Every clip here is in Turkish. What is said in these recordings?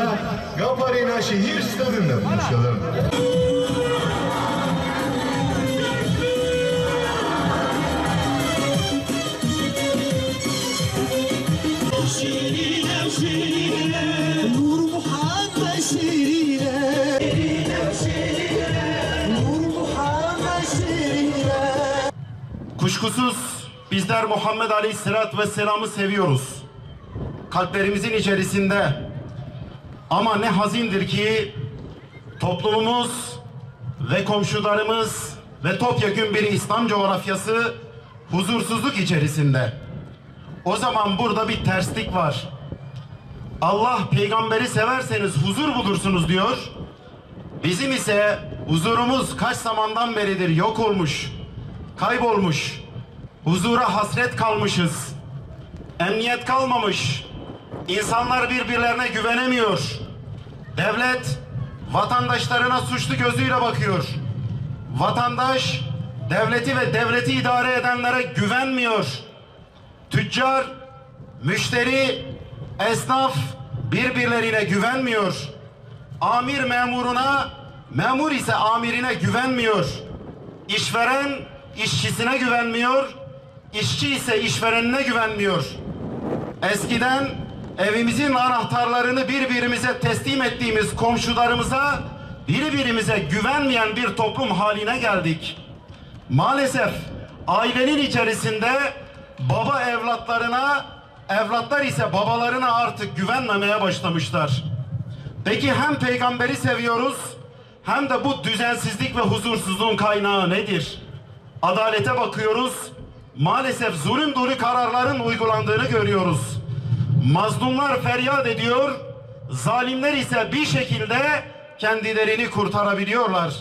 da Gaparina şehir stadında buluşalım. Kuşkusuz bizler Muhammed Aleyhisselatü Vesselam'ı seviyoruz. Kalplerimizin içerisinde. Ama ne hazindir ki toplumumuz ve komşularımız ve topyekün bir İslam coğrafyası huzursuzluk içerisinde. O zaman burada bir terslik var. Allah peygamberi severseniz huzur bulursunuz diyor. Bizim ise huzurumuz kaç zamandan beridir yok olmuş, kaybolmuş. Huzura hasret kalmışız. Emniyet kalmamış. İnsanlar birbirlerine güvenemiyor. Devlet vatandaşlarına suçlu gözüyle bakıyor. Vatandaş devleti ve devleti idare edenlere güvenmiyor. Tüccar, müşteri, esnaf birbirlerine güvenmiyor. Amir memuruna, memur ise amirine güvenmiyor. İşveren işçisine güvenmiyor. İşçi ise işverenine güvenmiyor. Eskiden evimizin anahtarlarını birbirimize teslim ettiğimiz komşularımıza birbirimize güvenmeyen bir toplum haline geldik. Maalesef ailenin içerisinde baba evlatlarına, evlatlar ise babalarına artık güvenmemeye başlamışlar. Peki hem peygamberi seviyoruz hem de bu düzensizlik ve huzursuzluğun kaynağı nedir? Adalete bakıyoruz. Maalesef zulüm dolu kararların uygulandığını görüyoruz. Mazlumlar feryat ediyor, zalimler ise bir şekilde kendilerini kurtarabiliyorlar.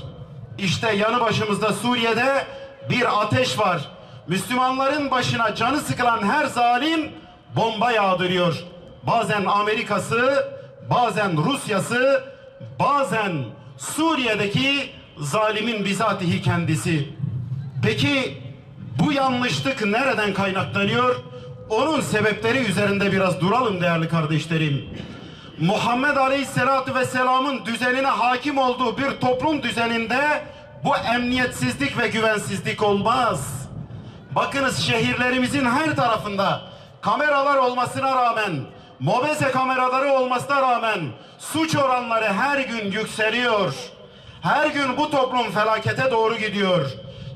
İşte yanı başımızda Suriye'de bir ateş var. Müslümanların başına canı sıkılan her zalim bomba yağdırıyor. Bazen Amerika'sı, bazen Rusya'sı, bazen Suriye'deki zalimin bizatihi kendisi. Peki bu yanlışlık nereden kaynaklanıyor? Onun sebepleri üzerinde biraz duralım değerli kardeşlerim. Muhammed Aleyhisselatü Vesselam'ın düzenine hakim olduğu bir toplum düzeninde bu emniyetsizlik ve güvensizlik olmaz. Bakınız şehirlerimizin her tarafında kameralar olmasına rağmen, mobese kameraları olmasına rağmen suç oranları her gün yükseliyor. Her gün bu toplum felakete doğru gidiyor.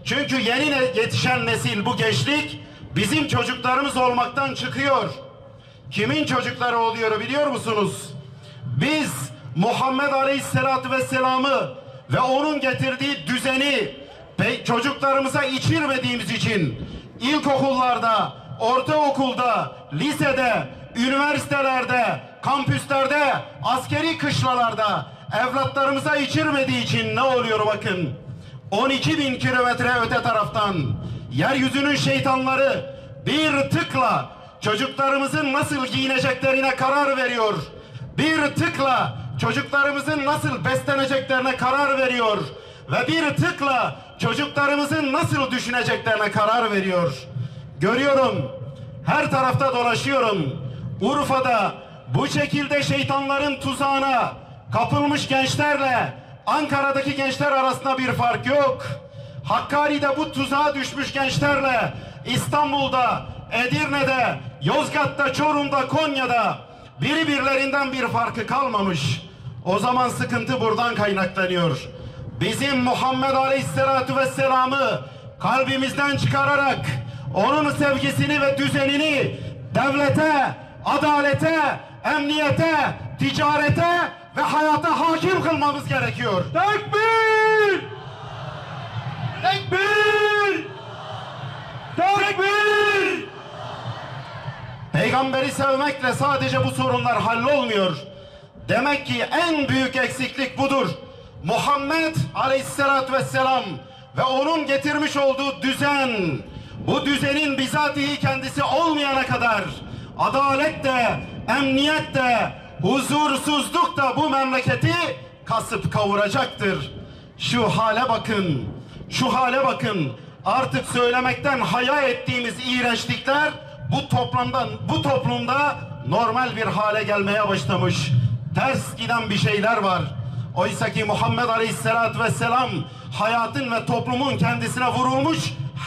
Çünkü yeni yetişen nesil, bu gençlik bizim çocuklarımız olmaktan çıkıyor. Kimin çocukları oluyor biliyor musunuz? Biz Muhammed Aleyhisselatü Vesselam'ı ve onun getirdiği düzeni çocuklarımıza içirmediğimiz için ilkokullarda, ortaokulda, lisede, üniversitelerde, kampüslerde, askeri kışlalarda evlatlarımıza içirmediği için ne oluyor bakın. 12.000 kilometre öte taraftan yeryüzünün şeytanları bir tıkla çocuklarımızın nasıl giyineceklerine karar veriyor. Bir tıkla çocuklarımızın nasıl besleneceklerine karar veriyor. Ve bir tıkla çocuklarımızın nasıl düşüneceklerine karar veriyor. Görüyorum, her tarafta dolaşıyorum. Urfa'da bu şekilde şeytanların tuzağına kapılmış gençlerle Ankara'daki gençler arasında bir fark yok. Hakkari'de bu tuzağa düşmüş gençlerle İstanbul'da, Edirne'de, Yozgat'ta, Çorum'da, Konya'da birbirlerinden bir farkı kalmamış. O zaman sıkıntı buradan kaynaklanıyor. Bizim Muhammed Aleyhisselatü Vesselam'ı kalbimizden çıkararak onun sevgisini ve düzenini devlete, adalete, emniyete, ticarete ve hayata hakim kılmamız gerekiyor. Tekbir! Tekbir! Tekbir! Peygamberi sevmekle sadece bu sorunlar hallolmuyor. Demek ki en büyük eksiklik budur. Muhammed Aleyhisselatü Vesselam ve onun getirmiş olduğu düzen, bu düzenin bizatihi kendisi olmayana kadar adalet de, emniyet de, huzursuzluk da bu memleketi kasıp kavuracaktır. Şu hale bakın, şu hale bakın. Artık söylemekten haya ettiğimiz iğrençlikler bu toplumda normal bir hale gelmeye başlamış. ters giden bir şeyler var. Oysa ki Muhammed Aleyhisselatü Vesselam hayatın ve toplumun kendisine vurulmuş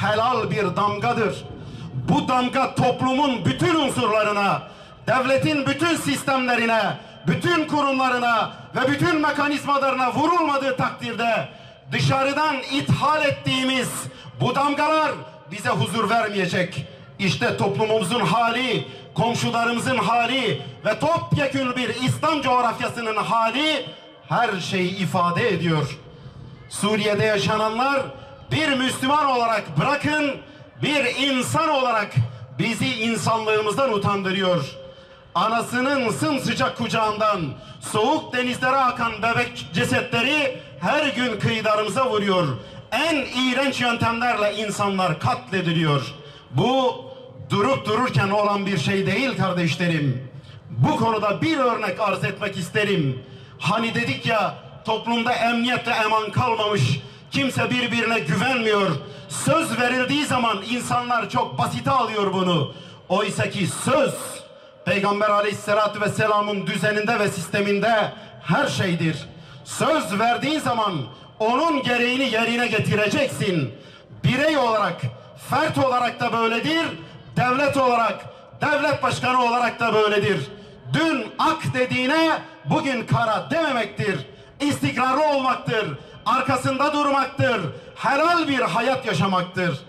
helal bir damgadır. Bu damga toplumun bütün unsurlarına, devletin bütün sistemlerine, bütün kurumlarına ve bütün mekanizmalarına vurulmadığı takdirde dışarıdan ithal ettiğimiz bu damgalar bize huzur vermeyecek. İşte toplumumuzun hali, komşularımızın hali ve topyekün bir İslam coğrafyasının hali her şeyi ifade ediyor. Suriye'de yaşananlar bir Müslüman olarak bırakın, bir insan olarak bizi insanlığımızdan utandırıyor. Anasının sımsıcak kucağından soğuk denizlere akan bebek cesetleri her gün kıyılarımıza vuruyor. En iğrenç yöntemlerle insanlar katlediliyor. Bu durup dururken olan bir şey değil kardeşlerim. Bu konuda bir örnek arz etmek isterim. Hani dedik ya, toplumda emniyet ve eman kalmamış. Kimse birbirine güvenmiyor. Söz verildiği zaman insanlar çok basite alıyor bunu. Oysa ki söz Peygamber Aleyhisselatü Vesselam'ın düzeninde ve sisteminde her şeydir. Söz verdiğin zaman onun gereğini yerine getireceksin. Birey olarak, fert olarak da böyledir. Devlet olarak, devlet başkanı olarak da böyledir. Dün ak dediğine bugün kara dememektir. İstikrarlı olmaktır. Arkasında durmaktır. Helal bir hayat yaşamaktır.